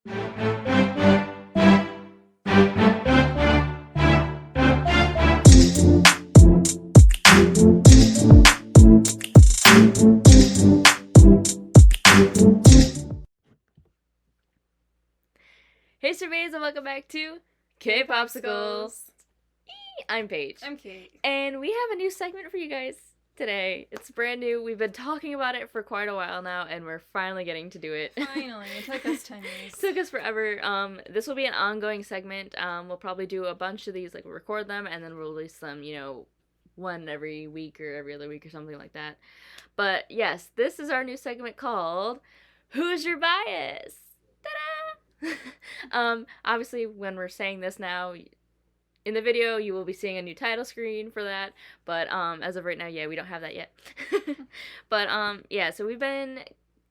Hey surveys and welcome back to K-Popsicles. I'm Paige. I'm Kate. And we have a new segment for you guys today. It's brand new. We've been talking about it for quite a while now, and we're finally getting to do it. Finally. It took us 10 years. It took us forever. This will be an ongoing segment. We'll probably do a bunch of these, like we'll record them, and then we'll release them, one every week or every other week or something like that. But yes, this is our new segment called Who's Your Bias? Ta-da! Obviously, when we're saying this now, in the video, you will be seeing a new title screen for that, but as of right now, yeah, we don't have that yet. But yeah, so we've been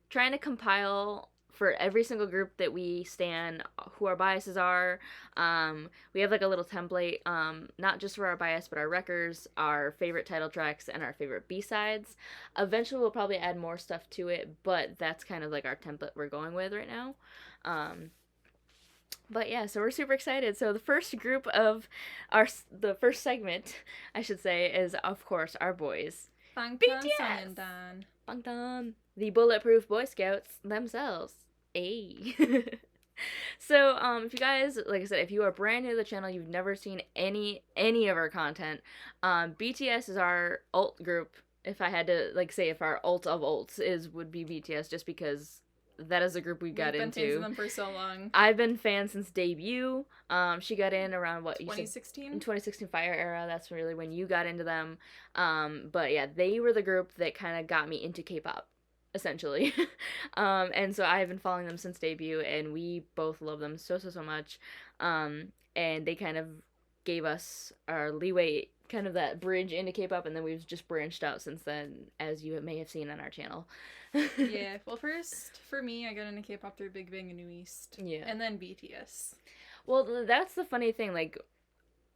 trying to compile for every single group that we stan who our biases are. We have like a little template, not just for our bias, but our records, our favorite title tracks, and our favorite B-sides. Eventually, we'll probably add more stuff to it, but that's kind of like our template we're going with right now. But yeah, so we're super excited. So the first group of the first segment, I should say, is of course our boys. BTS! Bangtan! The Bulletproof Boy Scouts themselves. Ayy. So, if you guys, like I said, if you are brand new to the channel, you've never seen any of our content, BTS is our alt group. If I had to, say, if our alt of alts would be BTS, just because that is a group we got into. We've been fans of them for so long. I've been fans since debut. She got in around, 2016? In 2016 Fire era. That's really when you got into them. But yeah, they were the group that kind of got me into K-pop, essentially. And so I have been following them since debut, and we both love them so much. And they kind of gave us our leeway, kind of that bridge into K-pop, and then we've just branched out since then, as you may have seen on our channel. Yeah, well, first, for me, I got into K-pop through Big Bang and New East. Yeah. And then BTS. Well, that's the funny thing,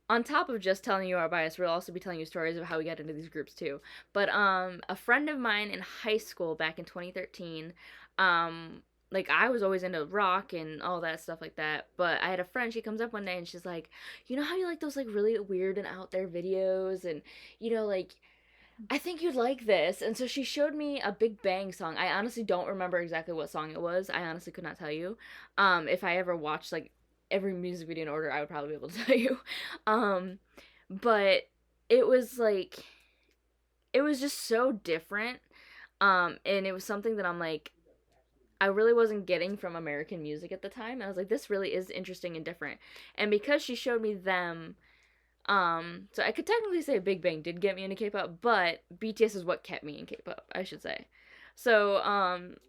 on top of just telling you our bias, we'll also be telling you stories of how we got into these groups, too. But, a friend of mine in high school back in 2013, I was always into rock and all that stuff like that, but I had a friend, she comes up one day and she's like, you know how you like those, really weird and out there videos, and, I think you'd like this. And so she showed me a Big Bang song. I honestly don't remember exactly what song it was. I honestly could not tell you. If I ever watched, every music video in order, I would probably be able to tell you. But it was, it was just so different, and it was something that I really wasn't getting from American music at the time. And I was like, this really is interesting and different. And because she showed me them, so I could technically say Big Bang did get me into K-pop, but BTS is what kept me in K-pop, I should say. So,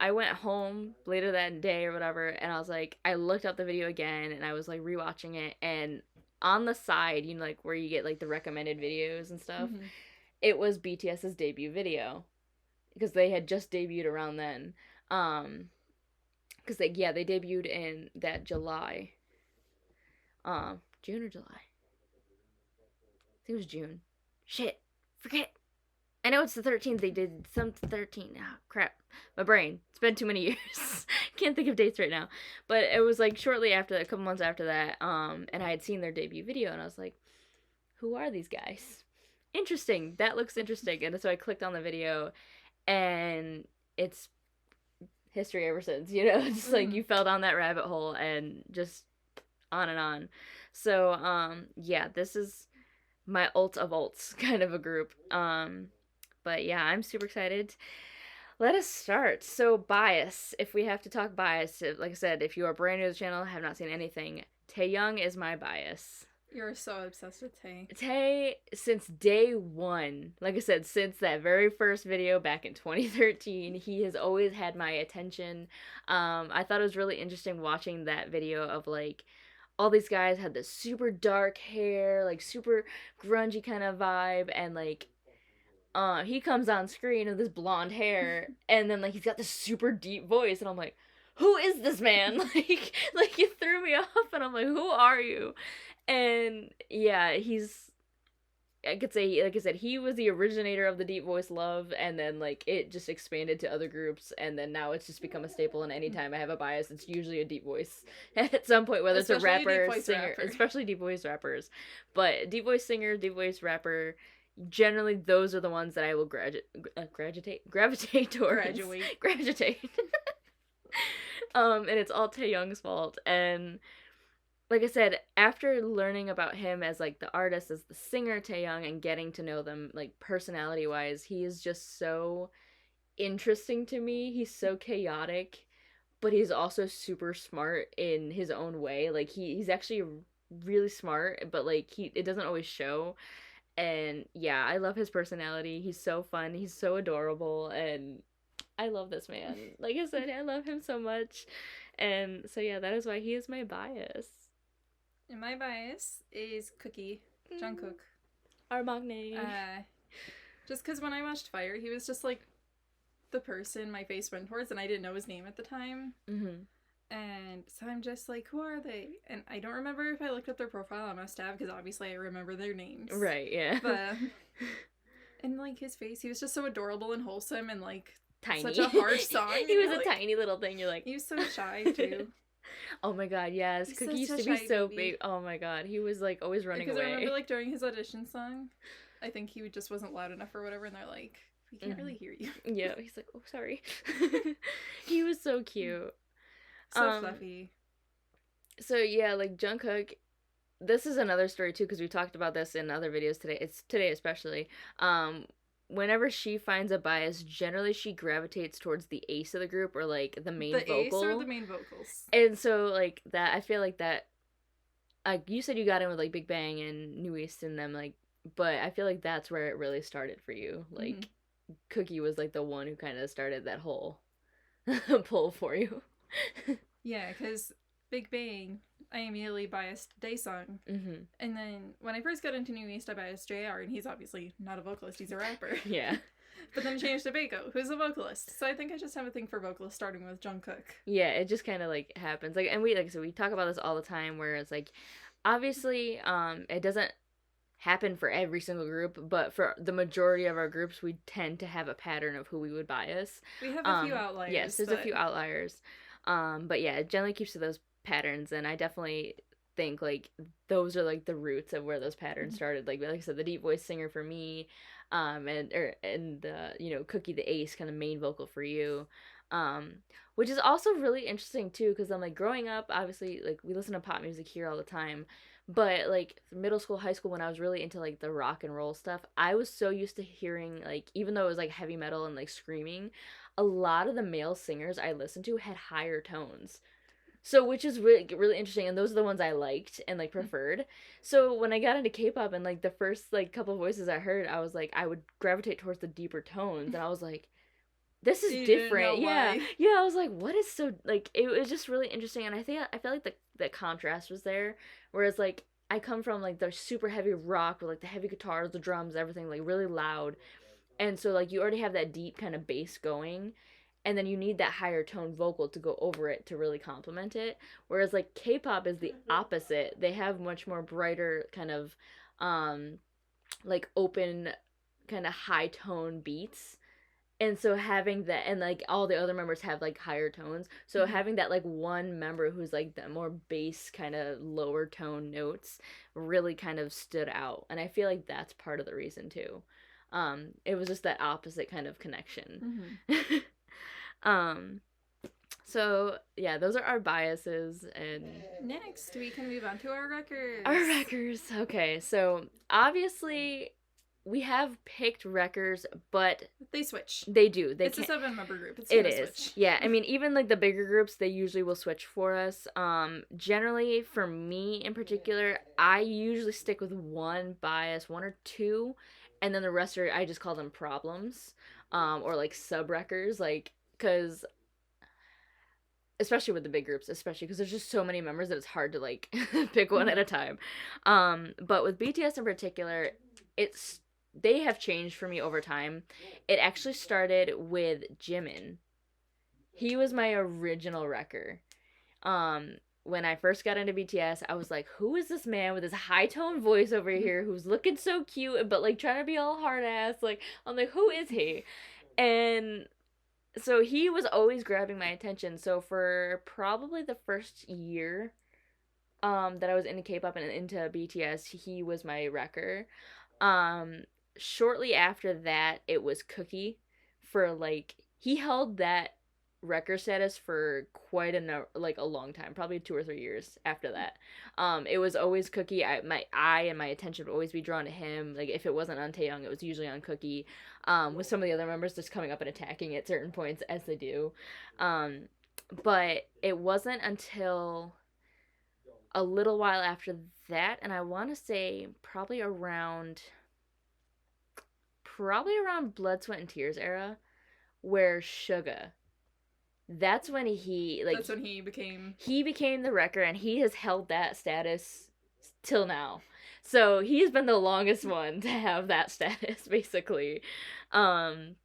I went home later that day or whatever, and I was I looked up the video again, and I was rewatching it, and on the side, where you get the recommended videos and stuff, it was BTS's debut video, because they had just debuted around then. Because they debuted in that July. June or July? I think it was June. Shit. Forget. I know it's the 13th. They did some 13. Oh, crap. My brain. It's been too many years. Can't think of dates right now. But it was shortly after that, a couple months after that, and I had seen their debut video, and I was like, who are these guys? Interesting. That looks interesting. And so I clicked on the video, and it's history ever since, just you fell down that rabbit hole and just on and on. So, yeah, this is my alt of alts kind of a group. But yeah, I'm super excited. Let us start. So bias, if we have to talk bias, like I said, if you are brand new to the channel, have not seen anything, Taeyoung is my bias. You're so obsessed with Tae. Tae, since day one, like I said, since that very first video back in 2013, he has always had my attention. I thought it was really interesting watching that video of all these guys had this super dark hair, super grungy kind of vibe, and he comes on screen with this blonde hair, and then he's got this super deep voice, and I'm like, who is this man? You threw me off, and I'm like, who are you? And yeah, he's I could say, like I said, he was the originator of the deep voice love, and then like it just expanded to other groups, and then now it's just become a staple. And anytime I have a bias, it's usually a deep voice at some point, whether it's a Especially a deep rapper, voice singer, rapper. especially deep voice rappers, but deep voice singer, deep voice rapper. Generally, those are the ones that I will gravitate towards. Graduate. And it's all Taeyoung's fault. And like I said, after learning about him as like the artist, as the singer Taeyoung, and getting to know them like personality wise, he is just so interesting to me. He's so chaotic, but he's also super smart in his own way. Like he's actually really smart, but like it doesn't always show. And yeah, I love his personality. He's so fun. He's so adorable, and I love this man. Like I said, I love him so much. And so yeah, that is why he is my bias. And my bias is Cookie, Jungkook. Armagne. Just because when I watched Fire, he was just like the person my face went towards, and I didn't know his name at the time. Mm-hmm. And so I'm just like, who are they? And I don't remember if I looked up their profile. I must have, because obviously I remember their names. Right, yeah. But, and like his face, he was just so adorable and wholesome and like tiny. Such a harsh song. He was a tiny little thing. You're like, he was so shy too. Oh my god, yes. He's Cookie used to be so big. Oh my god, he was like always running away. Because I remember like during his audition song, I think he just wasn't loud enough or whatever, and they're like, we can't really hear you. Yeah, he's like, oh sorry. He was so cute. So fluffy. So yeah, like Jungkook, this is another story too, because we talked about this in other videos today. It's today especially. Whenever she finds a bias, generally she gravitates towards the ace of the group, or like the main vocal. The ace or the main vocals. And so like that, I feel like that. Like you said, you got in with like Big Bang and New East and them, like, but I feel like that's where it really started for you. Like, Cookie was like the one who kind of started that whole pull for you. Yeah, because Big Bang, I immediately biased Daesung. Mm-hmm. And then when I first got into New East, I biased JR, and he's obviously not a vocalist, he's a rapper. Yeah. But then changed to Baeko, who's a vocalist. So I think I just have a thing for vocalists, starting with Jungkook. Yeah, it just kind of like happens. Like, and we like so we talk about this all the time, where it's like, obviously, it doesn't happen for every single group, but for the majority of our groups, we tend to have a pattern of who we would bias. We have a few outliers. Yes, there's a few outliers. But yeah, it generally keeps to those patterns, and I definitely think like those are like the roots of where those patterns started. Like I said, the deep voice singer for me, and the Cookie the ace kind of main vocal for you, which is also really interesting too, because I'm like growing up, obviously like we listen to pop music here all the time, but like middle school, high school, when I was really into like the rock and roll stuff, I was so used to hearing like, even though it was like heavy metal and like screaming, a lot of the male singers I listened to had higher tones. So, which is really, really interesting, and those are the ones I liked and, like, preferred. So, when I got into K-pop and, like, the first, like, couple voices I heard, I was like, I would gravitate towards the deeper tones, and I was like, this is different. Yeah. Yeah, I was like, what is so, like, it was just really interesting, and I feel like the contrast was there, whereas, like, I come from, like, the super heavy rock with, like, the heavy guitars, the drums, everything, like, really loud, and so, like, you already have that deep kind of bass going, and then you need that higher tone vocal to go over it to really complement it. Whereas like K-pop is the opposite. They have much more brighter kind of like open kind of high tone beats. And so having that, and like all the other members have like higher tones. So having that like one member who's like the more bass kind of lower tone notes really kind of stood out. And I feel like that's part of the reason too. It was just that opposite kind of connection. So yeah, those are our biases, and next we can move on to our records. Our records. Okay, so obviously we have picked records, but they switch. They do. It's a 7-member group. It is. Switch. Yeah, I mean, even like the bigger groups, they usually will switch for us. Generally, for me in particular, I usually stick with one bias, one or two, and then the rest are, I just call them problems, or like sub records, like. Because especially with the big groups, especially because there's just so many members that it's hard to like pick one at a time. But with BTS in particular, they have changed for me over time. It actually started with Jimin. He was my original wrecker. when I first got into BTS, I was like, who is this man with his high tone voice over here who's looking so cute but like trying to be all hard ass? Like, I'm like, who is he? And so he was always grabbing my attention. So for probably the first year that I was into K-pop and into BTS, he was my wrecker. Um Shortly after that, it was Cookie for like he held that record status for quite a long time, probably 2 or 3 years after that. It was always Cookie. My eye and my attention would always be drawn to him. Like if it wasn't on Taeyong, it was usually on Cookie. With some of the other members just coming up and attacking at certain points as they do. Um, but it wasn't until a little while after that, and I want to say probably around Blood, Sweat, and Tears era, where Suga. That's when That's when he became the wrecker, and he has held that status till now. So he's been the longest one to have that status, basically. Um,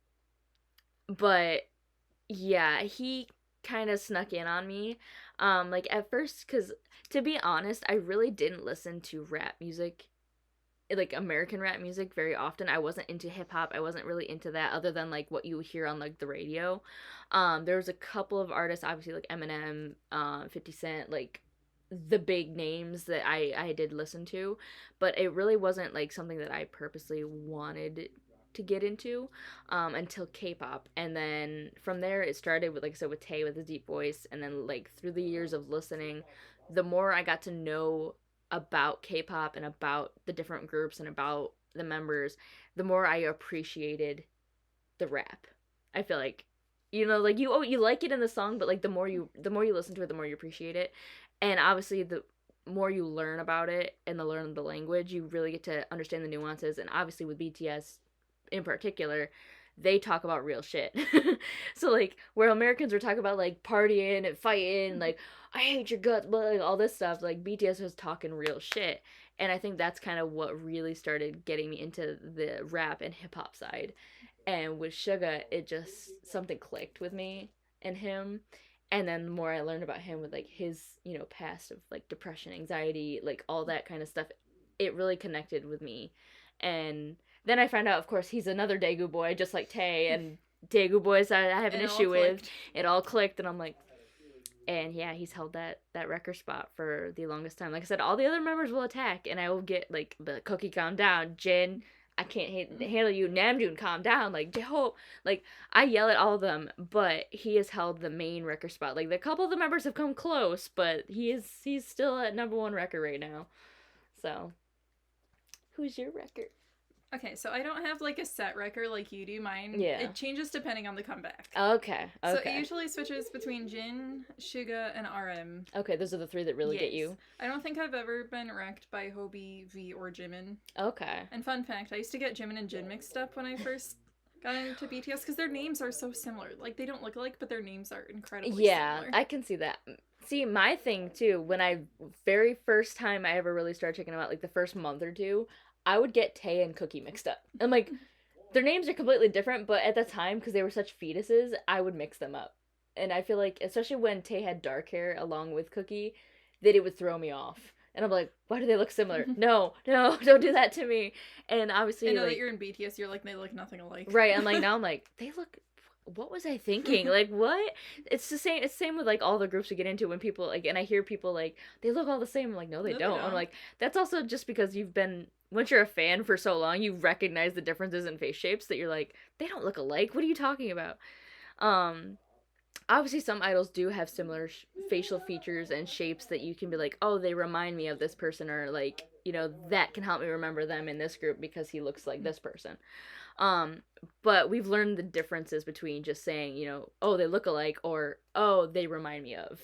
but yeah, he kind of snuck in on me. Like at first, because to be honest, I really didn't listen to rap music, like American rap music, very often. I wasn't into hip hop. I wasn't really into that other than like what you hear on like the radio. There was a couple of artists, obviously like Eminem, 50 Cent, like the big names that I did listen to, but it really wasn't like something that I purposely wanted to get into until K-pop. And then from there it started with, like I said, with Tay with his deep voice, and then like through the years of listening, the more I got to know about K-pop and about the different groups and about the members, the more I appreciated the rap. I feel like, like you like it in the song, but like the more you listen to it, the more you appreciate it. And obviously the more you learn about it and learn the language, you really get to understand the nuances. And obviously with BTS in particular, they talk about real shit. So like where Americans were talking about like partying and fighting, like I hate your guts, but like all this stuff, like BTS was talking real shit. And I think that's kind of what really started getting me into the rap and hip hop side. And with Suga, it just something clicked with me and him. And then the more I learned about him with like his, past of like depression, anxiety, like all that kind of stuff, it really connected with me. And then I found out, of course, he's another Daegu boy, just like Tay, and Daegu boys I have an issue with. It all clicked, and I'm like, and yeah, he's held that record spot for the longest time. Like I said, all the other members will attack, and I will get like the Cookie, calm down, Jin, I can't handle you, Namjoon, calm down, like J-Hope, like I yell at all of them, but he has held the main record spot. Like the couple of the members have come close, but he's still at number one record right now. So, who's your record? Okay, so I don't have like a set record like you do. Mine, Yeah, it changes depending on the comeback. Okay. So it usually switches between Jin, Suga, and RM. Okay, those are the three that really get you. I don't think I've ever been wrecked by Hobie, V, or Jimin. Okay. And fun fact, I used to get Jimin and Jin mixed up when I first got into BTS because their names are so similar. Like they don't look alike, but their names are incredibly similar. I can see that. See, my thing too, when I very first time I ever really started checking them out, like the first month or two, I would get Tay and Cookie mixed up. I'm like, their names are completely different, but at the time, because they were such fetuses, I would mix them up. And I feel like, especially when Tay had dark hair along with Cookie, that it would throw me off. And I'm like, why do they look similar? No, don't do that to me. And obviously, I know that you're in BTS, you're like, they look nothing alike. Right, and like now I'm like, they look, what was I thinking? Like, what? It's the same with like all the groups we get into when people like, and I hear people like, they look all the same. I'm like, no, they don't. I'm like, that's also just because once you're a fan for so long, you recognize the differences in face shapes that you're like, they don't look alike. What are you talking about? Obviously some idols do have similar facial features and shapes that you can be like, oh, they remind me of this person, or like, that can help me remember them in this group because he looks like this person. But we've learned the differences between just saying, oh, they look alike, or oh, they remind me of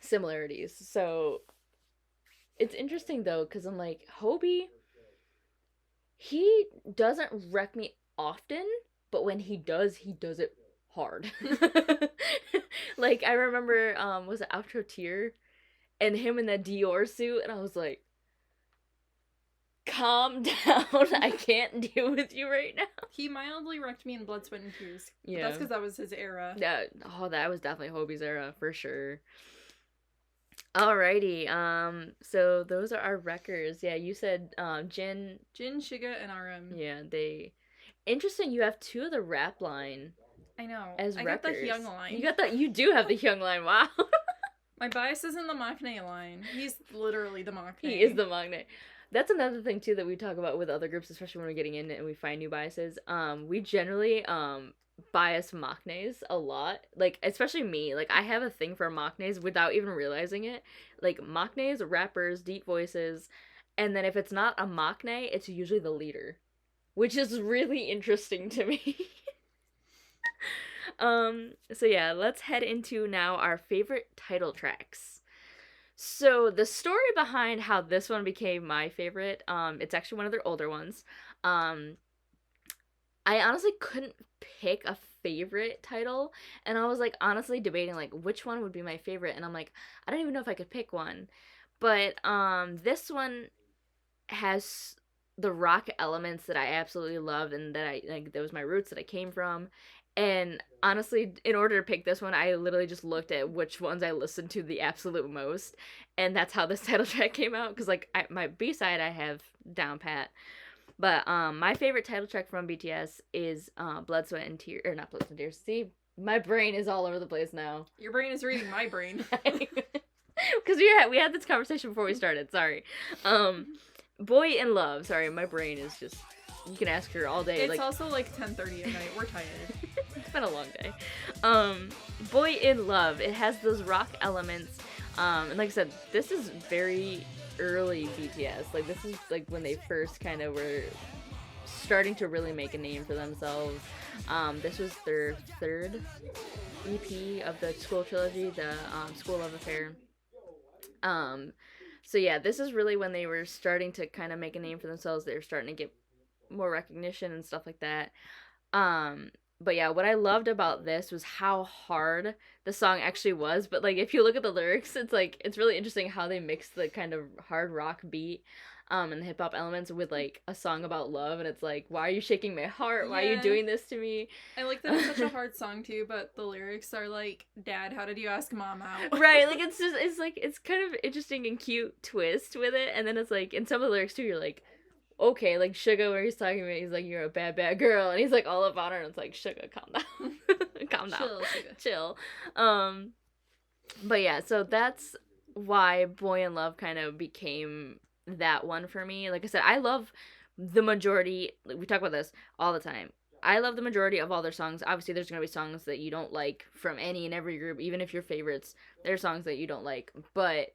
similarities. So it's interesting though, because I'm like, Hobie, he doesn't wreck me often, but when he does it hard. Like I remember, was it Outro Tier, and him in that Dior suit, and I was like, calm down, I can't deal with you right now. He mildly wrecked me in Blood, Sweat, and Tears. Yeah. That's because that was his era. Yeah. Oh, that was definitely Hobie's era, for sure. Alrighty. So those are our records. Yeah, you said Jin. Jin, Shiga, and RM. Yeah, they. Interesting. You have two of the rap line I know. as I got the Hyung records. You line. got that. You do have the Hyung line. Wow. My bias is in the Maknae line. He's literally the Maknae. He is the magne. That's another thing too that we talk about with other groups, especially when we're getting in and we find new biases. We generally bias maknaes a lot. Like especially me. Like I have a thing for maknaes without even realizing it. Like maknaes, rappers, deep voices, and then if it's not a maknae, it's usually the leader, which is really interesting to me. So yeah, let's head into now our favorite title tracks. So the story behind how this one became my favorite, it's actually one of their older ones. Um, I honestly couldn't pick a favorite title, and I was like honestly debating like which one would be my favorite, and I'm like I don't even know if I could pick one. But this one has the rock elements that I absolutely love and that I like that was my roots that I came from. And honestly, in order to pick this one, I literally just looked at which ones I listened to the absolute most, and that's how this title track came out. Because like my B side, I have down pat, but my favorite title track from BTS is Blood, Sweat, and Tears, or not Blood, Sweat, and Tears. See, my brain is all over the place now. Your brain is reading my brain. Because we had this conversation before we started. Sorry. Boy in Love. Sorry, my brain is just. You can ask her all day. It's like, also like 10:30 at night. We're tired. It's been a long day. Boy in Love. It has those rock elements. And like I said, this is very early BTS. Like this is like when they first kind of were starting to really make a name for themselves. This was their third EP of the School trilogy, the School Love Affair. So yeah, this is really when they were starting to kind of make a name for themselves. They were starting to get more recognition and stuff like that. But yeah, what I loved about this was how hard the song actually was. But like if you look at the lyrics, it's like it's really interesting how they mix the kind of hard rock beat and the hip hop elements with like a song about love, and it's like, why are you shaking my heart? Why are you doing this to me? I like that it's such a hard song too, but the lyrics are like, Dad, how did you ask Mom out? Right, like it's just it's like it's kind of interesting and cute twist with it, and then it's like in some of the lyrics too, you're like, okay, like Suga, where he's talking about, he's like, you're a bad, bad girl, and he's like all up on her, and it's like, Suga, calm down, calm down, chill. But yeah, so that's why Boy in Love kind of became that one for me. Like I said, I love the majority. Like, we talk about this all the time. I love the majority of all their songs. Obviously, there's gonna be songs that you don't like from any and every group, even if your favorites. There's songs that you don't like, but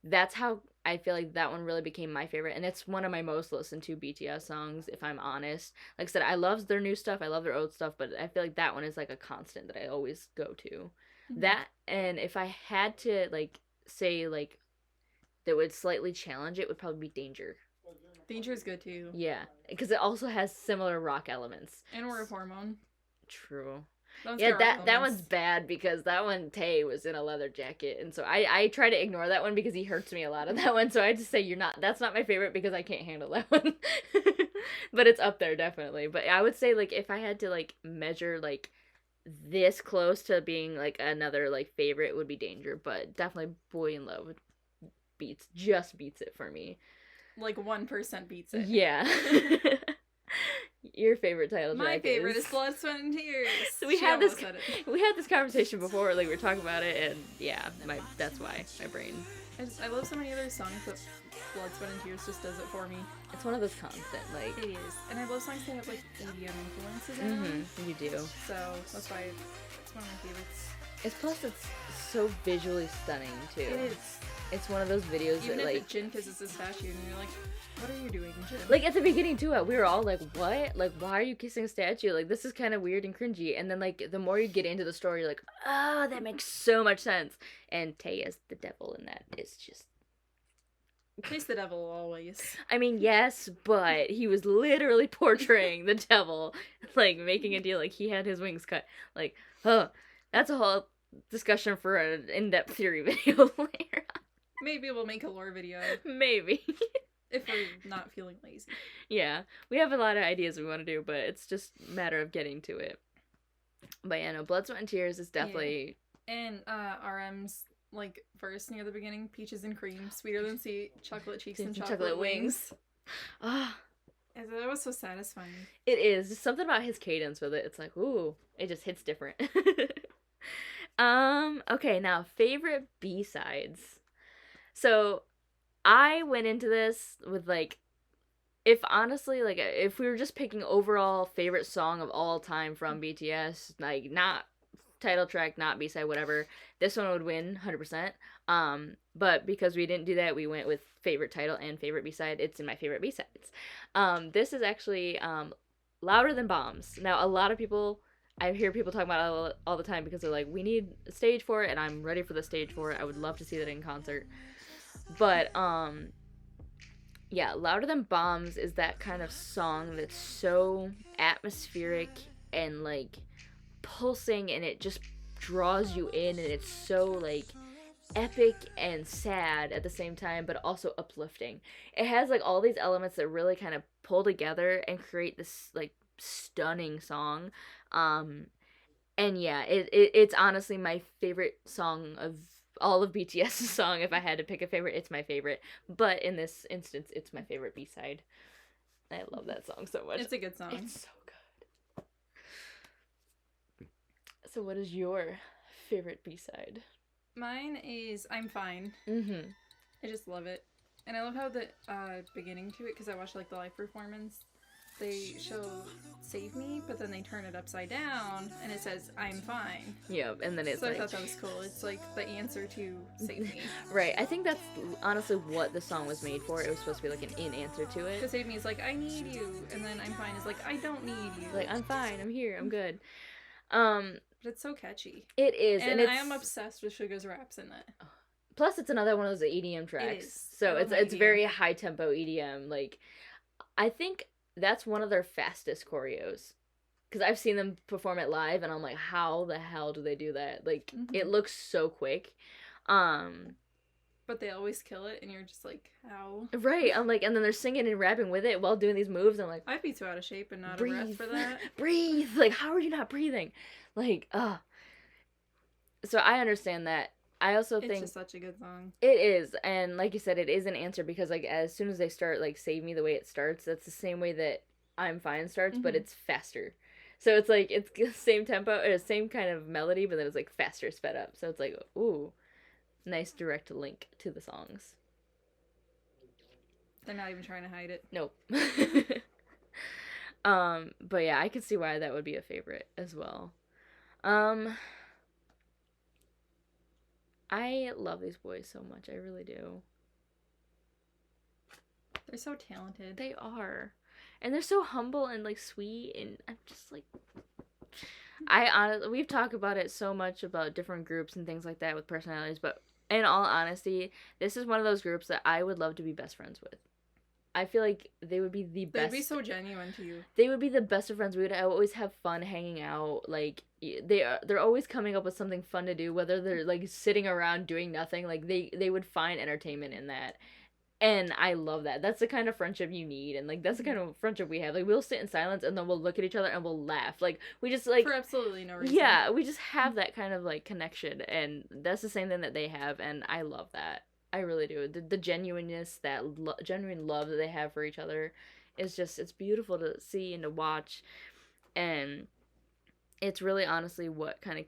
that's how I feel like that one really became my favorite, and it's one of my most listened to BTS songs, if I'm honest. Like I said, I love their new stuff, I love their old stuff, but I feel like that one is like a constant that I always go to. Mm-hmm. That, and if I had to like say like that would slightly challenge it, would probably be Danger. Danger is good too. Yeah, because it also has similar rock elements. And we're a hormone. True. Yeah, that one's bad because that one Tay was in a leather jacket, and so I try to ignore that one because he hurts me a lot of that one. So I just say that's not my favorite because I can't handle that one. But it's up there definitely. But I would say like if I had to like measure like this close to being like another like favorite would be Danger, but definitely Boy in Love beats it for me. Like 1% beats it. Yeah. Your favorite title track? My favorite is Blood, Sweat, and Tears. So we had this conversation before, like we were talking about it, and yeah, that's why my brain. I love so many other songs, but Blood, Sweat, and Tears just does it for me. It's one of those constant, like. It is, and I love songs that have like EDM influences in them. You do. So that's why it's one of my favorites. It's so visually stunning too. It is. It's one of those videos even that if like Jin kisses a statue and you're like, what are you doing, Jin? Like at the beginning too, we were all like, what? Like, why are you kissing a statue? Like, this is kind of weird and cringy. And then like the more you get into the story, you're like, oh, that makes so much sense. And Tay as the devil in that is just. He's the devil always. I mean, yes, but he was literally portraying the devil, like making a deal like he had his wings cut. Like, that's a whole discussion for an in-depth theory video later on. Maybe we'll make a lore video. Maybe. If we're not feeling lazy. Yeah, we have a lot of ideas we want to do, but it's just a matter of getting to it. But yeah, no, Blood, Sweat, and Tears is definitely... Yeah. And RM's like verse near the beginning, peaches and cream, sweeter than sweet, chocolate cheeks and Chocolate chocolate wings. wings. Ah, And that was so satisfying. it is. Just something about his cadence with it. It's like, ooh, it just hits different. Okay, now favorite B-sides. So I went into this with like, if honestly, like, if we were just picking overall favorite song of all time from BTS, like, not title track, not B-side, whatever, this one would win 100%. But because we didn't do that, we went with favorite title and favorite B-side. It's in my favorite B-sides. This is actually Louder Than Bombs. Now, a lot of people, I hear people talk about it all the time because they're like, we need a stage for it, and I'm ready for the stage for it. I would love to see that in concert. But yeah, Louder Than Bombs is that kind of song that's so atmospheric and like pulsing, and it just draws you in, and it's so like epic and sad at the same time, but also uplifting. It has like all these elements that really kind of pull together and create this like stunning song. And yeah, it's honestly my favorite song of all of BTS's song. If I had to pick a favorite, it's my favorite. But in this instance, it's my favorite B-side. I love that song so much. It's a good song. It's so good. So what is your favorite B-side? Mine is I'm Fine. Mm-hmm. I just love it. And I love how the beginning to it, because I watched like the live performance, they show Save Me, but then they turn it upside down and it says I'm Fine. Yeah, and then it's so like... I thought that was cool. It's like the answer to Save Me. Right. I think that's honestly what the song was made for. It was supposed to be like an in answer to it. Because Save Me is like, I need you. And then I'm Fine is like, I don't need you. Like, I'm fine. I'm here. I'm good. But it's so catchy. It is. And it's... I am obsessed with Suga's raps in it. Plus, it's another one of those EDM tracks. It is. So it's very high tempo EDM. Like, I think that's one of their fastest choreos. Because I've seen them perform it live, and I'm like, how the hell do they do that? Like, it looks so quick. But they always kill it, and you're just like, how? Right. I'm like, and then they're singing and rapping with it while doing these moves. I'm like, I'd be too out of shape and not breathe. a breath for that. Breathe. Like, how are you not breathing? Like, So I understand that. I also think it's just such a good song. It is, and like you said, it is an answer because like as soon as they start like Save Me the way it starts, that's the same way that I'm Fine starts, but it's faster. So it's like it's the same tempo or the same kind of melody, but then it's like faster sped up. So it's like, ooh, nice direct link to the songs. They're not even trying to hide it. Nope. But yeah, I can see why that would be a favorite as well. I love these boys so much. I really do. They're so talented. They are. And they're so humble and like sweet, and I'm just like we've talked about it so much about different groups and things like that with personalities, but in all honesty, this is one of those groups that I would love to be best friends with. I feel like they would be the best. They'd be so genuine to you. They would be the best of friends. We would always have fun hanging out. Like they're always coming up with something fun to do. Whether they're like sitting around doing nothing, like they would find entertainment in that. And I love that. That's the kind of friendship you need, and like that's the kind of friendship we have. Like we'll sit in silence and then we'll look at each other and we'll laugh. Like we just like for absolutely no reason. Yeah, we just have that kind of like connection, and that's the same thing that they have, and I love that. I really do. The genuineness, that genuine love that they have for each other is just, it's beautiful to see and to watch. And it's really honestly what kind of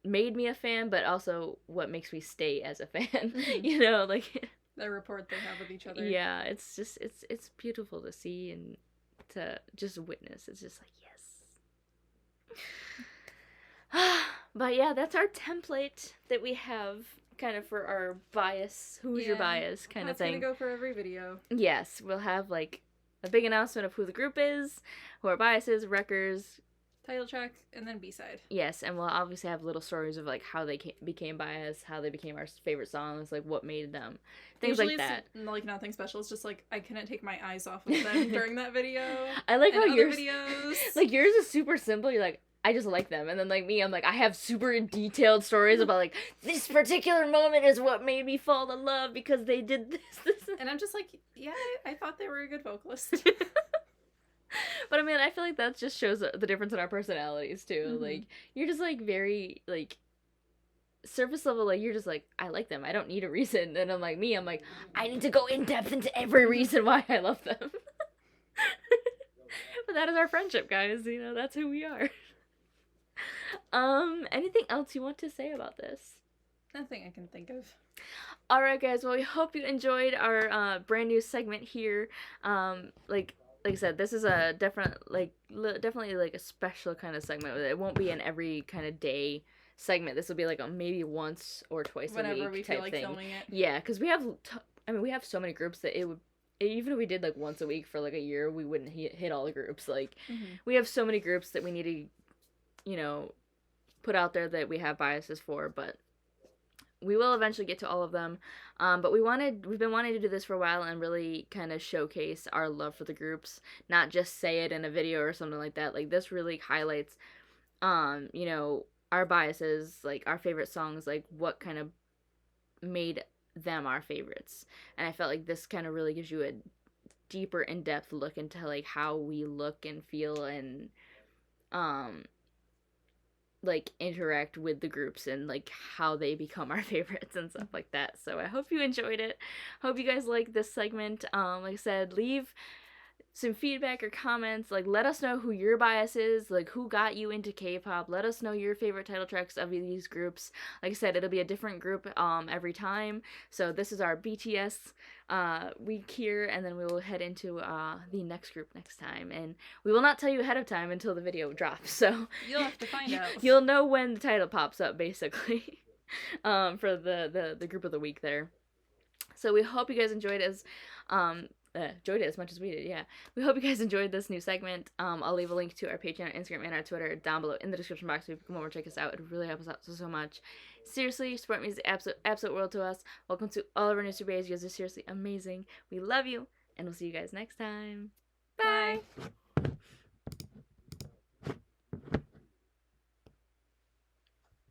made me a fan, but also what makes me stay as a fan. You know, like the rapport they have with each other. Yeah, it's just, it's beautiful to see and to just witness. It's just like, yes. But yeah, that's our template that we have kind of for our bias, who's your bias kind of thing. That's gonna go for every video. Yes, we'll have like a big announcement of who the group is, who our bias is, records, title track, and then B-side. Yes, and we'll obviously have little stories of like how they became bias, how they became our favorite songs, like what made them, things Usually like that. It's like nothing special. It's just like I couldn't take my eyes off of them during that video. I like how yours, videos. Like yours is super simple. You're like, I just like them. And then like me, I'm like, I have super detailed stories about like, this particular moment is what made me fall in love because they did this. And I'm just like, yeah, I thought they were a good vocalist. But I mean, I feel like that just shows the difference in our personalities too. Like, you're just like very like, surface level, like you're just like, I like them. I don't need a reason. And I'm like, I need to go in depth into every reason why I love them. But that is our friendship, guys. You know, that's who we are. Anything else you want to say about this? Nothing I can think of. All right, guys. Well, we hope you enjoyed our brand new segment here. Like I said, this is a definitely like a special kind of segment. It won't be an every kind of day segment. This will be like a maybe once or twice a Whenever week we type feel like thing. filming it. Yeah, because I mean, we have so many groups that it would, even if we did like once a week for like a year, we wouldn't hit all the groups. Like, we have so many groups that we need to, put out there that we have biases for, but we will eventually get to all of them. But we've been wanting to do this for a while and really kind of showcase our love for the groups, not just say it in a video or something like that. Like, this really highlights, our biases, like our favorite songs, like what kind of made them our favorites. And I felt like this kind of really gives you a deeper, in-depth look into like how we look and feel and um like interact with the groups and like how they become our favorites and stuff like that. So I hope you enjoyed it. Hope you guys like this segment. Like I said, leave some feedback or comments. Like, let us know who your bias is, like who got you into K-pop. Let us know your favorite title tracks of these groups. Like I said, it'll be a different group every time. So this is our BTS week here, and then we will head into the next group next time. And we will not tell you ahead of time until the video drops. So you'll have to find out. You'll know when the title pops up, basically, for the group of the week there. So we hope you guys enjoyed it as much as we did. Yeah, we hope you guys enjoyed this new segment. I'll leave a link to our Patreon, Instagram, and our Twitter down below in the description box if you come over and check us out. It really helps us out so much. Seriously, support means the absolute world to us. Welcome to all of our new super babies. You guys are seriously amazing. We love you, and we'll see you guys next time. Bye. Bye.